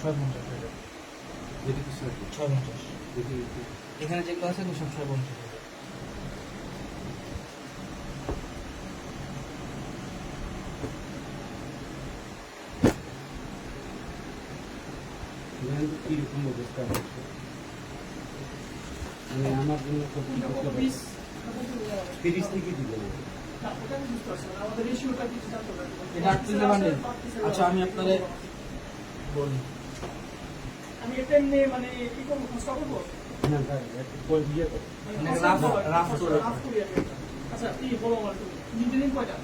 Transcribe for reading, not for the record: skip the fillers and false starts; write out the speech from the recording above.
650 হয়ে যাবে। যেটা কি স্যার 650 দেখি এখানে যেগুলো আছে এগুলো সব 650 হয়ে যাবে। কি রকম অবস্থা হচ্ছে মানে আমার জন্য তো কি করতে পারি 30 থেকে দিবে না এটা 8 পিসের বান্ডেল। আচ্ছা আমি আপনাদের বলি আমি এটা এমনি মানে কি করবো খসড়া করবো না স্যার একটু পরে দিয়ে মানে রাফ করে রাফ করি আমি। আচ্ছা কি বলো আমার নিজে দিন কয়টা